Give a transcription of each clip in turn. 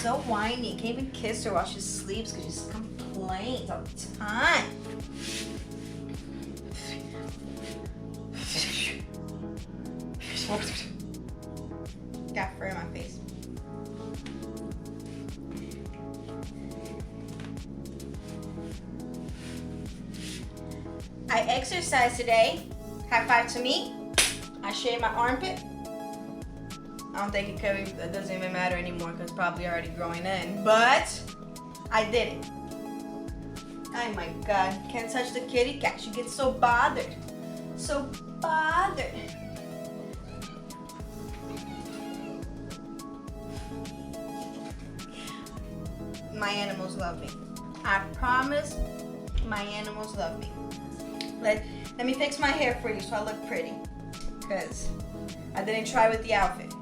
so whiny. Can't even kiss her while she sleeps because she complains all the time. Got fur in my face. I exercised today. High five to me. I shaved my armpit. I don't think it doesn't even matter anymore because it's probably already growing in. But I did it. Oh my God. Can't touch the kitty cat. She gets so bothered. So bothered. My animals love me. I promise my animals love me. Let me fix my hair for you so I look pretty. Because I didn't try with the outfit.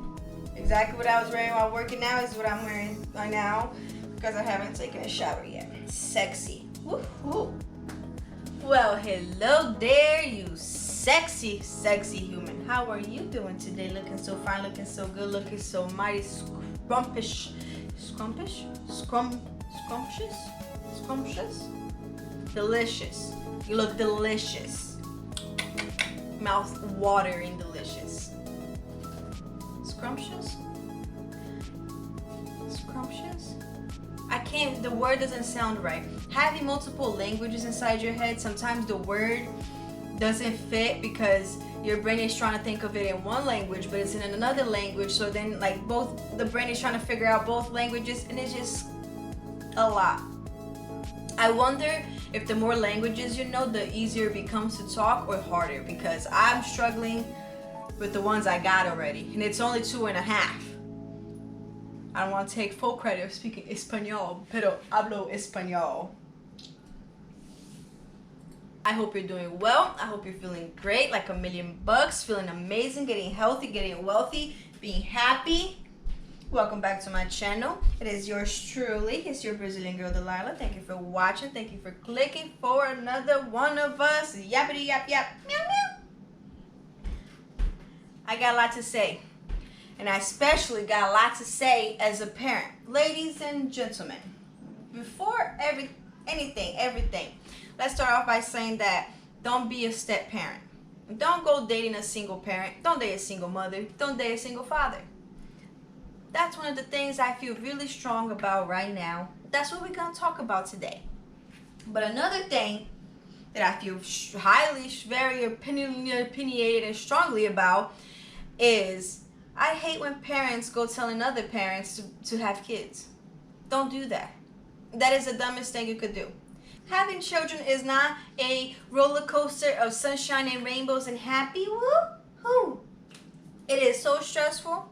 Exactly what I was wearing while working now is what I'm wearing right now because I haven't taken a shower yet. Sexy. Woohoo. Well, hello there, you sexy, sexy human. How are you doing today? Looking so fine, looking so good, looking so mighty scrumptious. Scrumptious? Delicious. You look delicious. Mouth watering delicious. Scrumptious? Scrumptious? I can't, the word doesn't sound right. Having multiple languages inside your head, sometimes the word doesn't fit because your brain is trying to think of it in one language, but it's in another language. So then like the brain is trying to figure out both languages and it's just a lot. I wonder if the more languages you know, the easier it becomes to talk or harder, because I'm struggling with the ones I got already. And it's only 2.5. I don't want to take full credit of speaking Espanol, pero hablo Español. I hope you're doing well. I hope you're feeling great, like $1,000,000, feeling amazing, getting healthy, getting wealthy, being happy. Welcome back to my channel. It is yours truly. It's your Brazilian girl, Delilah. Thank you for watching. Thank you for clicking for another one of us. Yappity yap yap. Meow meow. I got a lot to say. And I especially got a lot to say as a parent. Ladies and gentlemen, before everything, let's start off by saying that don't be a step parent. Don't go dating a single parent. Don't date a single mother. Don't date a single father. That's one of the things I feel really strong about right now. That's what we're going to talk about today. But another thing that I feel very opinionated and strongly about is I hate when parents go telling other parents to have kids. Don't do that. That is the dumbest thing you could do. Having children is not a roller coaster of sunshine and rainbows and happy. Woo-hoo. It is so stressful.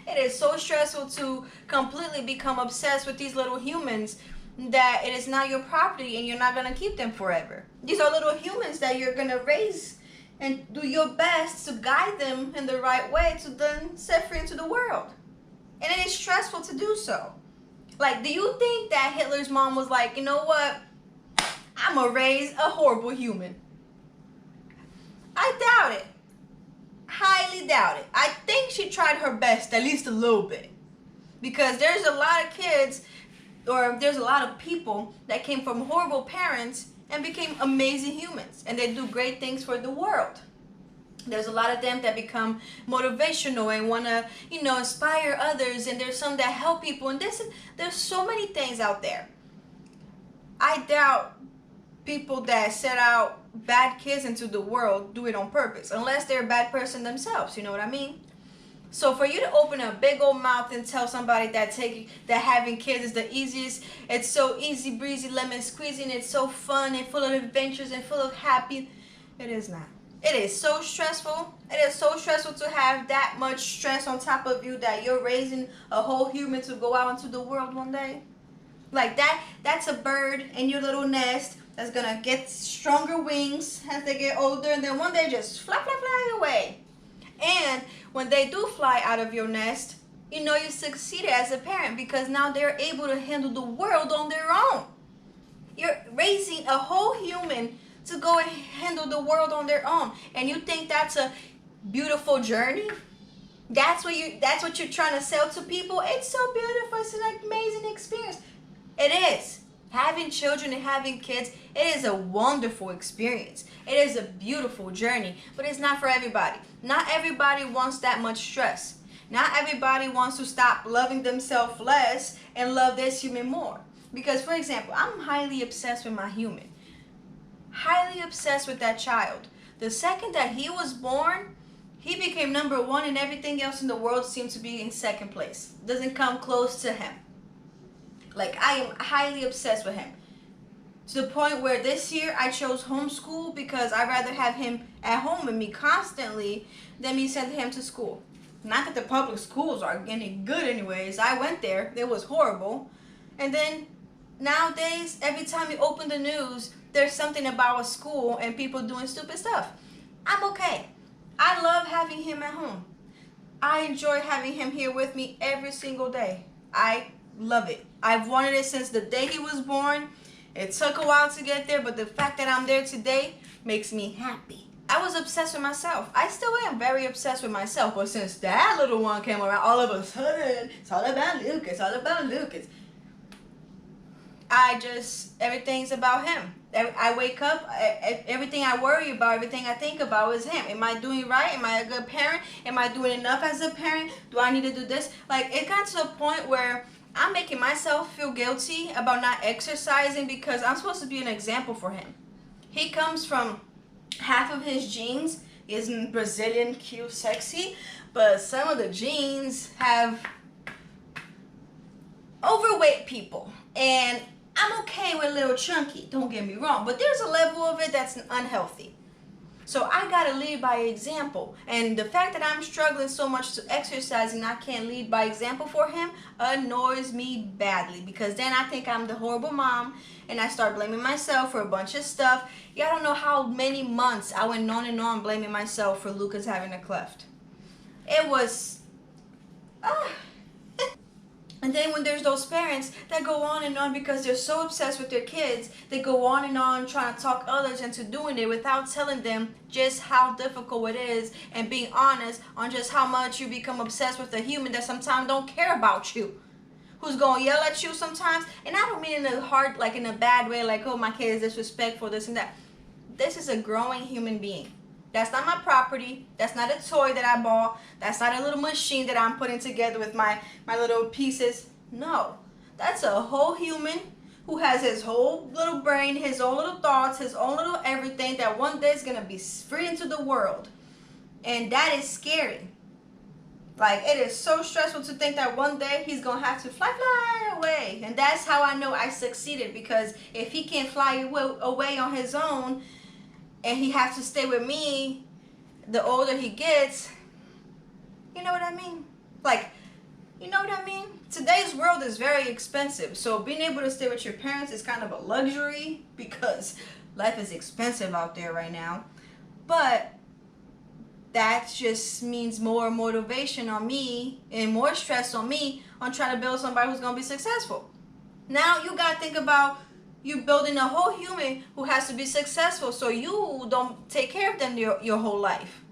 It is so stressful to completely become obsessed with these little humans that it is not your property and you're not going to keep them forever. These are little humans that you're going to raise and do your best to guide them in the right way to then set free into the world. And it is stressful to do so. Like, do you think that Hitler's mom was like, you know what? I'm going to raise a horrible human. I doubt it. Highly doubt it. I think she tried her best, at least a little bit. Because there's a lot of kids, or there's a lot of people that came from horrible parents and became amazing humans. And they do great things for the world. There's a lot of them that become motivational and want to, inspire others. And there's some that help people. And there's so many things out there. I doubt people that set out bad kids into the world do it on purpose, unless they're a bad person themselves. You know what I mean? So for you to open a big old mouth and tell somebody that having kids is the easiest, it's so easy breezy lemon squeezy and it's so fun and full of adventures and full of happy, it is not. It is so stressful. It is so stressful to have that much stress on top of you that you're raising a whole human to go out into the world one day. Like that's a bird in your little nest that's gonna get stronger wings as they get older, and then one day just fly away. And when they do fly out of your nest, you succeeded as a parent because now they're able to handle the world on their own. You're raising a whole human to go and handle the world on their own. And you think that's a beautiful journey? That's what you're trying to sell to people. It's so beautiful. It's an amazing experience. It is. Having children and having kids, it is a wonderful experience. It is a beautiful journey, but it's not for everybody. Not everybody wants that much stress. Not everybody wants to stop loving themselves less and love this human more. Because, for example, I'm highly obsessed with my human. Highly obsessed with that child. The second that he was born, he became number one, and everything else in the world seemed to be in second place. Doesn't come close to him. Like, I am highly obsessed with him. To the point where this year I chose homeschool because I'd rather have him at home with me constantly than me sending him to school. Not that the public schools are any good anyways. I went there. It was horrible. And then nowadays, every time you open the news, there's something about a school and people doing stupid stuff. I'm okay. I love having him at home. I enjoy having him here with me every single day. I love it. I've wanted it since the day he was born. It took a while to get there, but the fact that I'm there today makes me happy. I was obsessed with myself. I still am very obsessed with myself, but since that little one came around, all of a sudden, it's all about Lucas, all about Lucas. Everything's about him. I wake up, everything I worry about, everything I think about is him. Am I doing right? Am I a good parent? Am I doing enough as a parent? Do I need to do this? Like, it got to a point where I'm making myself feel guilty about not exercising because I'm supposed to be an example for him. He comes from half of his genes is Brazilian, cute, sexy, but some of the genes have overweight people. And I'm okay with a little chunky, don't get me wrong, but there's a level of it that's unhealthy. So I gotta lead by example. And the fact that I'm struggling so much to exercise and I can't lead by example for him annoys me badly, because then I think I'm the horrible mom and I start blaming myself for a bunch of stuff. Y'all don't know how many months I went on and on blaming myself for Lucas having a cleft. It was... And then when there's those parents that go on and on because they're so obsessed with their kids, they go on and on trying to talk others into doing it without telling them just how difficult it is and being honest on just how much you become obsessed with a human that sometimes don't care about you, who's going to yell at you sometimes. And I don't mean in a hard, like in a bad way, like, oh, my kid is disrespectful, this and that. This is a growing human being. That's not my property. That's not a toy that I bought. That's not a little machine that I'm putting together with my little pieces. No. That's a whole human who has his whole little brain, his own little thoughts, his own little everything that one day is going to be free into the world. And that is scary. Like, it is so stressful to think that one day he's going to have to fly away. And that's how I know I succeeded, because if he can't fly away on his own, and he has to stay with me the older he gets, you know what I mean? Like, you know what I mean? Today's world is very expensive, so being able to stay with your parents is kind of a luxury because life is expensive out there right now. But that just means more motivation on me and more stress on me on trying to build somebody who's going to be successful. Now you got to think about you building a whole human who has to be successful, so you don't take care of them your whole life.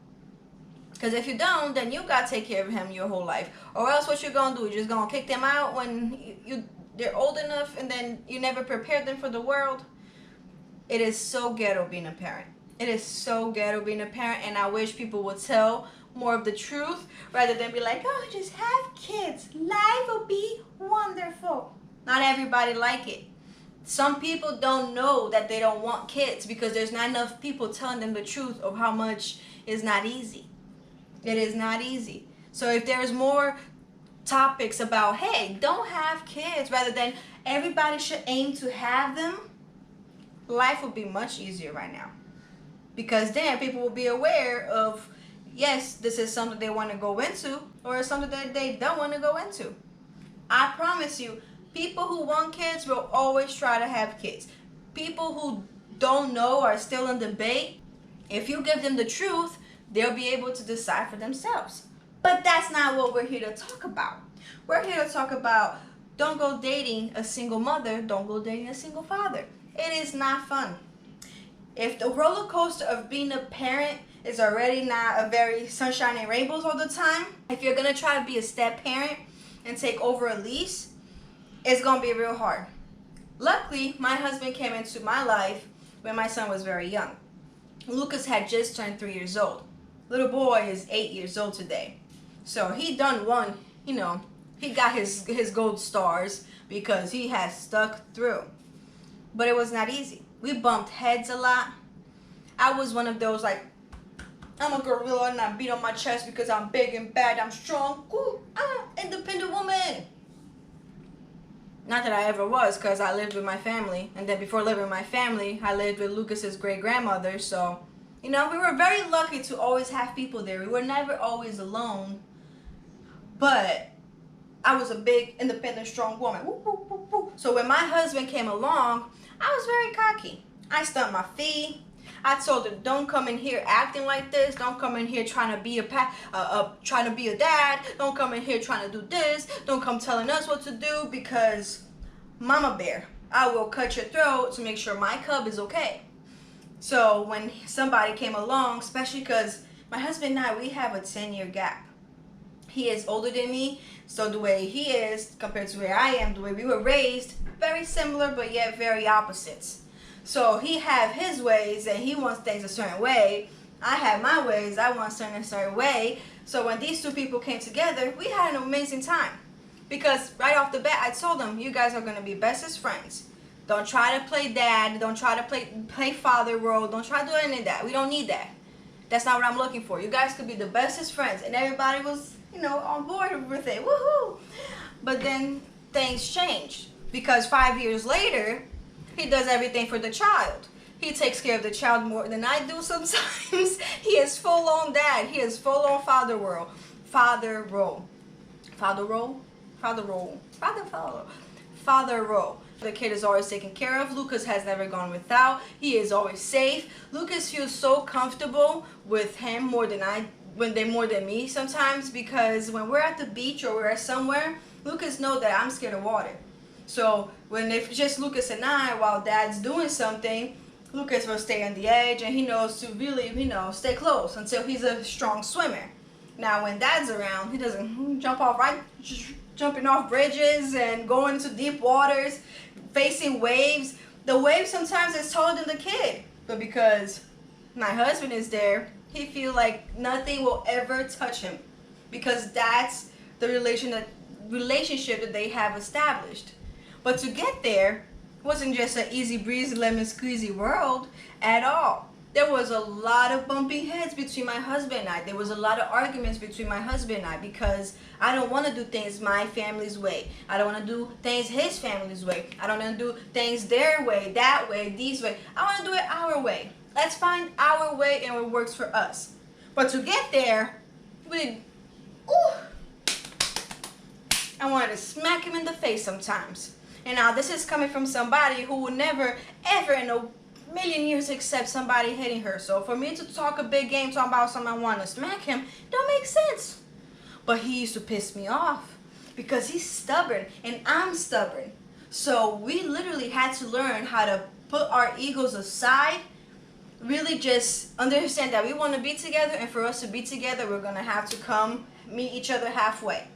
Because if you don't, then you got to take care of him your whole life. Or else what you're going to do, you're just going to kick them out when they're old enough and then you never prepare them for the world. It is so ghetto being a parent. It is so ghetto being a parent, and I wish people would tell more of the truth rather than be like, oh, just have kids. Life will be wonderful. Not everybody like it. Some people don't know that they don't want kids because there's not enough people telling them the truth of how much is not easy. It is not easy. So if there's more topics about, hey, don't have kids, rather than everybody should aim to have them, life would be much easier right now. Because then people will be aware of, yes, this is something they want to go into, or it's something that they don't want to go into. I promise you, people who want kids will always try to have kids. People who don't know are still in debate. If you give them the truth, they'll be able to decide for themselves. But that's not what we're here to talk about. We're here to talk about, don't go dating a single mother, don't go dating a single father. It is not fun. If the roller coaster of being a parent is already not a very sunshine and rainbows all the time. If you're gonna try to be a step parent and take over a lease, it's gonna be real hard. Luckily, my husband came into my life when my son was very young. Lucas had just turned 3 years old. Little boy is 8 years old today. So he done one, you know, he got his gold stars because he has stuck through. But it was not easy. We bumped heads a lot. I was one of those like, I'm a gorilla and I beat on my chest because I'm big and bad, I'm strong. Ooh, I'm an independent woman. Not that I ever was, because I lived with my family. And then before living with my family, I lived with Lucas's great-grandmother. So, you know, we were very lucky to always have people there. We were never always alone. But I was a big, independent, strong woman. Woo, woo, woo, woo. So when my husband came along, I was very cocky. I stumped my feet. I told him, don't come in here acting like this. Don't come in here trying to be a dad. Don't come in here trying to do this. Don't come telling us what to do, because Mama Bear, I will cut your throat to make sure my cub is okay. So when somebody came along, especially because my husband and I, we have a 10-year gap. He is older than me, so the way he is compared to where I am, the way we were raised, very similar but yet very opposites. So he have his ways and he wants things a certain way. I have my ways, I want something a certain way. So when these two people came together, we had an amazing time. Because right off the bat, I told them, you guys are going to be bestest friends. Don't try to play dad, don't try to play father role, don't try to do any of that. We don't need that. That's not what I'm looking for. You guys could be the bestest friends. And everybody was, you know, on board with it. Woohoo! But then things changed. Because 5 years later, he does everything for the child. He takes care of the child more than I do sometimes. He is full-on dad. He is full-on father role. Father role. Father role? Father role. Father role. The kid is always taken care of. Lucas has never gone without. He is always safe. Lucas feels so comfortable with him more than me sometimes, because when we're at the beach or we're somewhere, Lucas knows that I'm scared of water. So when it's just Lucas and I, while dad's doing something, Lucas will stay on the edge and he knows to really, you know, stay close until he's a strong swimmer. Now when dad's around, he doesn't jumping off bridges and going into deep waters, facing waves. The wave sometimes is taller than the kid. But because my husband is there, he feels like nothing will ever touch him. Because that's the relationship that they have established. But to get there wasn't just an easy breezy lemon squeezy world at all. There was a lot of bumping heads between my husband and I. There was a lot of arguments between my husband and I, because I don't want to do things my family's way. I don't want to do things his family's way. I don't want to do things their way, that way, these way. I want to do it our way. Let's find our way and what works for us. But to get there, I wanted to smack him in the face sometimes. And now this is coming from somebody who would never, ever in a million years accept somebody hitting her. So for me to talk a big game, talking about something I want to smack him, don't make sense. But he used to piss me off because he's stubborn and I'm stubborn. So we literally had to learn how to put our egos aside, really just understand that we want to be together, and for us to be together, we're going to have to come meet each other halfway.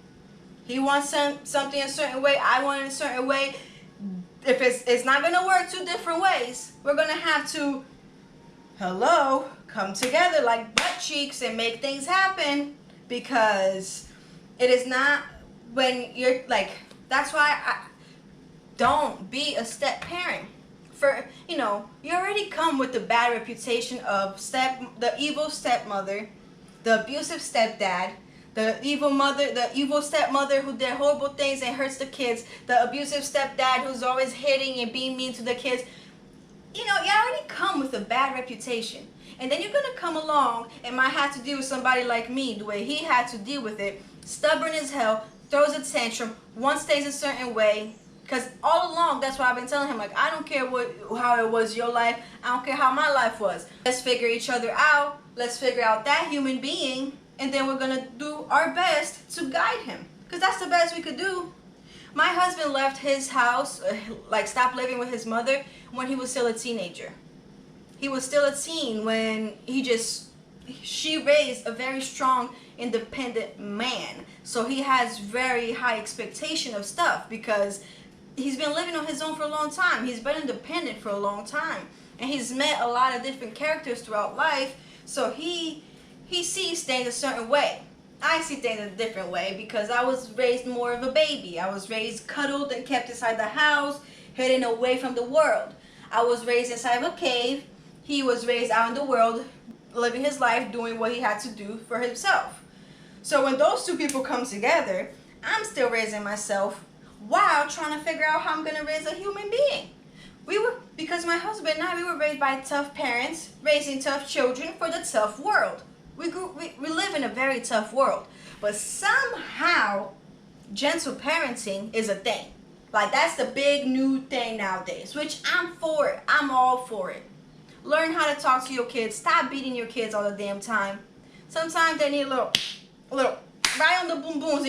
He wants something a certain way, I want it a certain way. If it's not going to work two different ways, we're going to have to, come together like butt cheeks and make things happen. Because it is not when you're like, that's why I don't be a step parent. For, you know, you already come with the bad reputation of the evil stepmother, the abusive stepdad, the evil mother, the evil stepmother who did horrible things and hurts the kids, the abusive stepdad who's always hitting and being mean to the kids. You know, you already come with a bad reputation. And then you're going to come along and might have to deal with somebody like me, the way he had to deal with it. Stubborn as hell, throws a tantrum, wants things a certain way. Because all along, that's why I've been telling him, like, I don't care how it was your life. I don't care how my life was. Let's figure each other out. Let's figure out that human being. And then we're going to do our best to guide him. Because that's the best we could do. My husband left his house, stopped living with his mother when he was still a teenager. He was still a teen when he she raised a very strong, independent man. So he has very high expectation of stuff because he's been living on his own for a long time. He's been independent for a long time. And he's met a lot of different characters throughout life. So he sees things a certain way. I see things a different way because I was raised more of a baby. I was raised cuddled and kept inside the house, hidden away from the world. I was raised inside of a cave. He was raised out in the world, living his life, doing what he had to do for himself. So when those two people come together, I'm still raising myself while trying to figure out how I'm going to raise a human being. Because my husband and I, we were raised by tough parents, raising tough children for the tough world. We live in a very tough world. But somehow, gentle parenting is a thing. Like, that's the big new thing nowadays, which I'm for it. I'm all for it. Learn how to talk to your kids. Stop beating your kids all the damn time. Sometimes they need a little, right on the boom booms,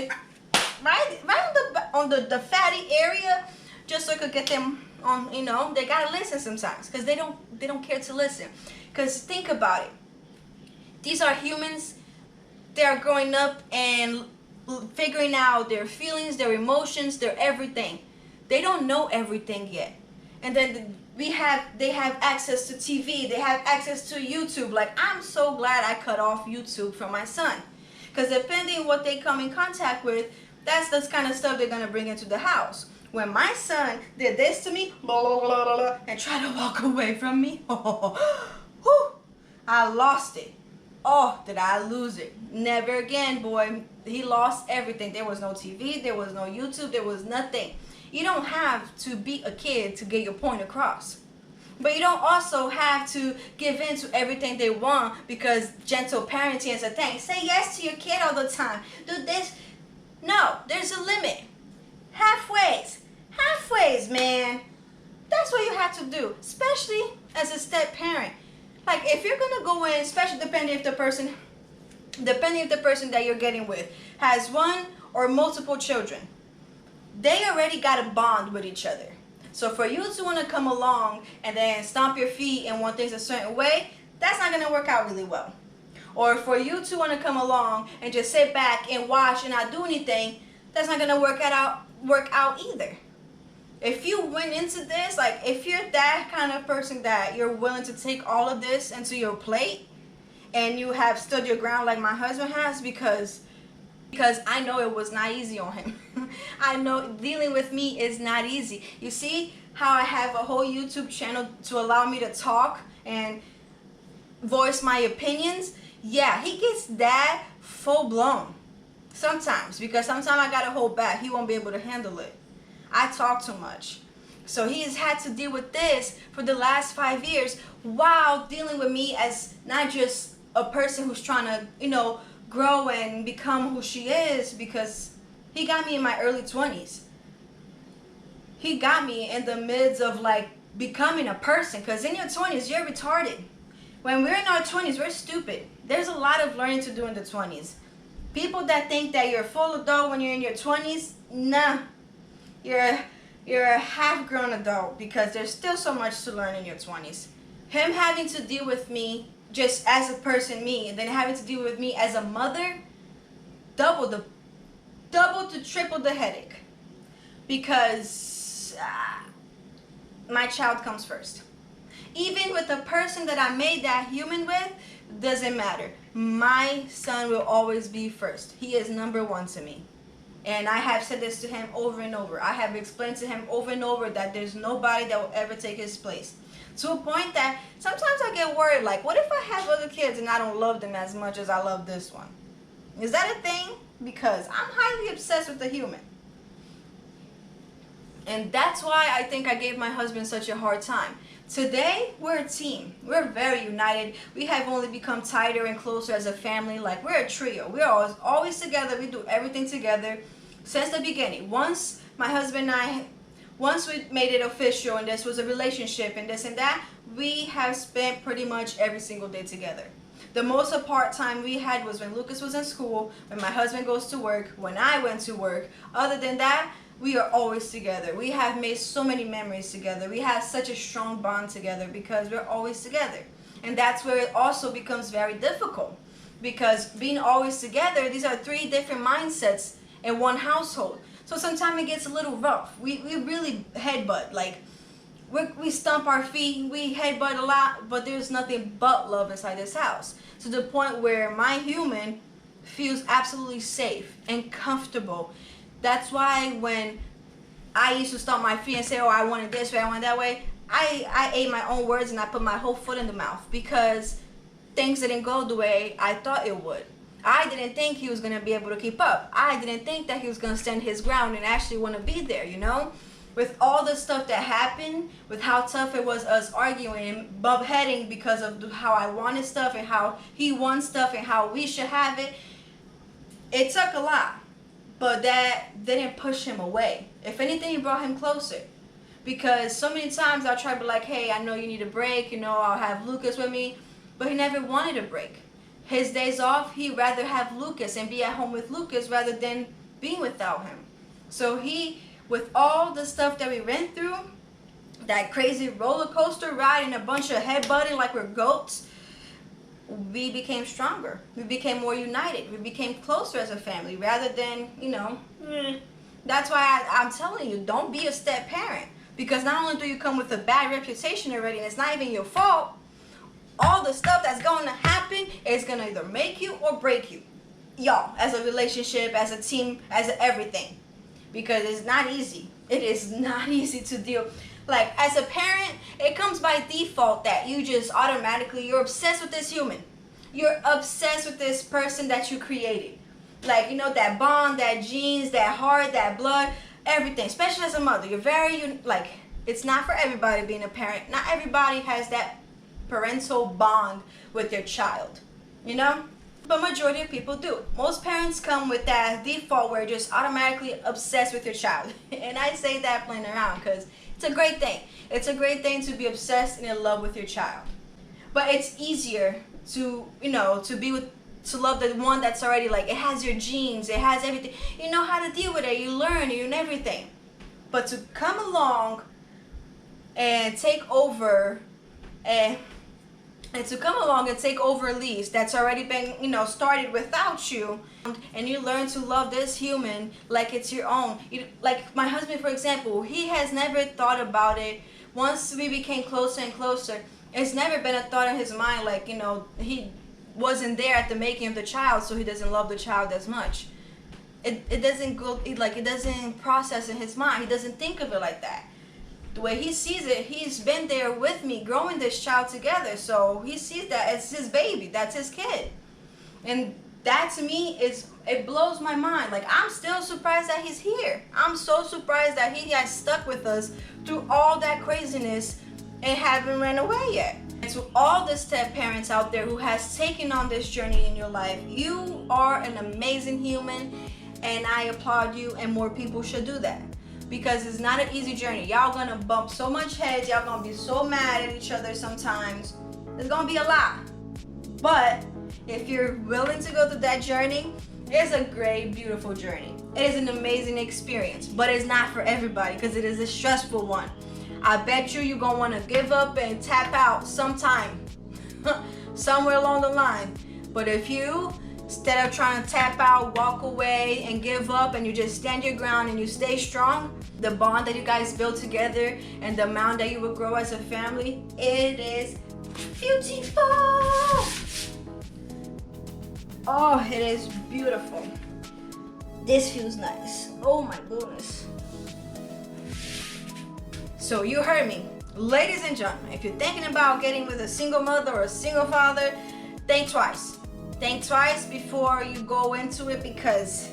right on the fatty area, just so it could get them on. You know, they gotta listen sometimes because they don't care to listen. Because think about it. These are humans. They are growing up and figuring out their feelings, their emotions, their everything. They don't know everything yet. And then they have access to TV. They have access to YouTube. Like, I'm so glad I cut off YouTube for my son. Because depending on what they come in contact with, that's the kind of stuff they're going to bring into the house. When my son did this to me, and tried to walk away from me, I lost it. Oh, did I lose it? Never again, boy. He lost everything. There was no TV. There was no YouTube. There was nothing. You don't have to beat a kid to get your point across. But you don't also have to give in to everything they want because gentle parenting is a thing. Say yes to your kid all the time. Do this. No, there's a limit. Halfways, man. That's what you have to do, especially as a step parent. Like, if you're gonna go in, especially depending if the person that you're getting with has one or multiple children, they already got a bond with each other. So for you to want to come along and then stomp your feet and want things a certain way, that's not gonna work out really well. Or for you to want to come along and just sit back and watch and not do anything, that's not gonna work out either. If you went into this, like, if you're that kind of person that you're willing to take all of this into your plate and you have stood your ground like my husband has, because I know it was not easy on him. I know dealing with me is not easy. You see how I have a whole YouTube channel to allow me to talk and voice my opinions? Yeah, he gets that full blown sometimes, because sometimes I gotta hold back. He won't be able to handle it. I talk too much. So he has had to deal with this for the last 5 years while dealing with me as not just a person who's trying to, you know, grow and become who she is, because he got me in my early 20s. He got me in the midst of, like, becoming a person, because in your 20s, you're retarded. When we're in our 20s, we're stupid. There's a lot of learning to do in the 20s. People that think that you're full adult when you're in your 20s, nah. You're a half-grown adult, because there's still so much to learn in your 20s. Him having to deal with me just as a person, me, and then having to deal with me as a mother, double to triple the headache, because my child comes first. Even with the person that I made that human with, doesn't matter. My son will always be first. He is number one to me. And I have said this to him over and over. I have explained to him over and over that there's nobody that will ever take his place. To a point that sometimes I get worried, like, what if I have other kids and I don't love them as much as I love this one? Is that a thing? Because I'm highly obsessed with the human. And that's why I think I gave my husband such a hard time. Today, we're a team. We're very united. We have only become tighter and closer as a family. Like, we're a trio. We're always together. We do everything together since the beginning. Once my husband and I, once we made it official and this was a relationship and this and that, we have spent pretty much every single day together. The most apart time we had was when Lucas was in school, when my husband goes to work, when I went to work. Other than that, we are always together. We have made so many memories together. We have such a strong bond together because we're always together. And that's where it also becomes very difficult, because being always together, these are three different mindsets in one household. So sometimes it gets a little rough. We really headbutt, like we stomp our feet, we headbutt a lot, but there's nothing but love inside this house, to the point where my human feels absolutely safe and comfortable. That's why when I used to stomp my feet and say, oh, I want it this way, I want it that way, I ate my own words and I put my whole foot in the mouth, because things didn't go the way I thought it would. I didn't think he was going to be able to keep up. I didn't think that he was going to stand his ground and actually want to be there, you know? With all the stuff that happened, with how tough it was us arguing, bump heading because of how I wanted stuff and how he wants stuff and how we should have it, it took a lot. But that didn't push him away. If anything, it brought him closer. Because so many times I'll try to be like, hey, I know you need a break, you know, I'll have Lucas with me. But he never wanted a break. His days off, he'd rather have Lucas and be at home with Lucas rather than being without him. So he, with all the stuff that we went through, that crazy roller coaster ride and a bunch of headbutting like we're goats, we became stronger. We became more united. We became closer as a family rather than, you know, that's why I'm telling you, don't be a step parent. Because not only do you come with a bad reputation already, and it's not even your fault, all the stuff that's going to happen is going to either make you or break you. Y'all, as a relationship, as a team, as a everything. Because it's not easy. It is not easy to deal. Like, as a parent, it comes by default that you just automatically, you're obsessed with this human. You're obsessed with this person that you created. Like, you know, that bond, that genes, that heart, that blood, everything. Especially as a mother. You're very, like, it's not for everybody being a parent. Not everybody has that parental bond with their child, you know, but majority of people do. Most parents come with that default where you're just automatically obsessed with your child. And I say that playing around because it's a great thing. It's a great thing to be obsessed and in love with your child. But it's easier to, you know, to love the one that's already, like, it has your genes, it has everything. You know how to deal with it, you learn, you know everything. But to come along and take over and to come along and take over a lease that's already been, you know, started without you, and you learn to love this human like it's your own. Like my husband, for example, he has never thought about it. Once we became closer and closer, it's never been a thought in his mind, like, you know, he wasn't there at the making of the child, so he doesn't love the child as much. It doesn't go, it doesn't process in his mind. He doesn't think of it like that. The way he sees it, he's been there with me growing this child together, so he sees that as his baby, that's his kid. And that to me it blows my mind. Like, I'm still surprised that he's here. I'm so surprised that he has stuck with us through all that craziness and haven't ran away yet. And to all the step parents out there who has taken on this journey in your life, you are an amazing human, and I applaud you, and more people should do that. Because it's not an easy journey. Y'all gonna bump so much heads. Y'all gonna be so mad at each other sometimes. It's gonna be a lot. But if you're willing to go through that journey, it's a great, beautiful journey. It is an amazing experience. But it's not for everybody because it is a stressful one. I bet you're gonna wanna give up and tap out sometime. Somewhere along the line. But if you, instead of trying to tap out, walk away, and give up, and you just stand your ground and you stay strong, the bond that you guys build together and the amount that you will grow as a family, it is beautiful. Oh, it is beautiful. This feels nice. Oh my goodness. So you heard me. Ladies and gentlemen, if you're thinking about getting with a single mother or a single father, think twice. Think twice before you go into it, because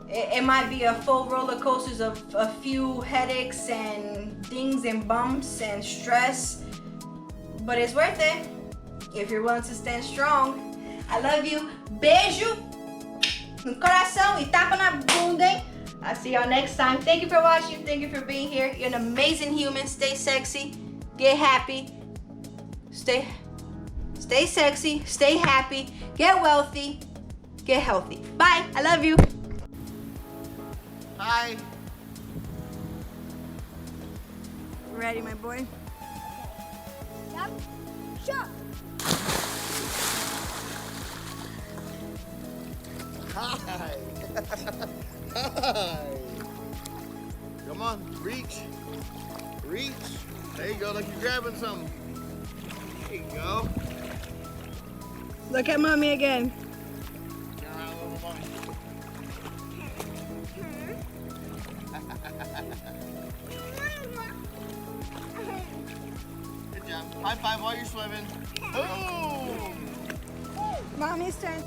it might be a full roller coaster of a few headaches and dings and bumps and stress, but it's worth it if you're willing to stand strong. I love you. Beijo no coração e tapa na bunda, hein? I'll see y'all next time. Thank you for watching. Thank you for being here. You're an amazing human. Stay sexy. Get happy. Stay sexy. Stay happy. Get wealthy. Get healthy. Bye. I love you. Hi. Ready, my boy? Yep. Jump. Hi. Hi. Come on, reach. Reach. There you go, like you're grabbing something. There you go. Look at mommy again. Turn around a little, mommy. Good job. High five while you're swimming. Boom! Mommy's turn.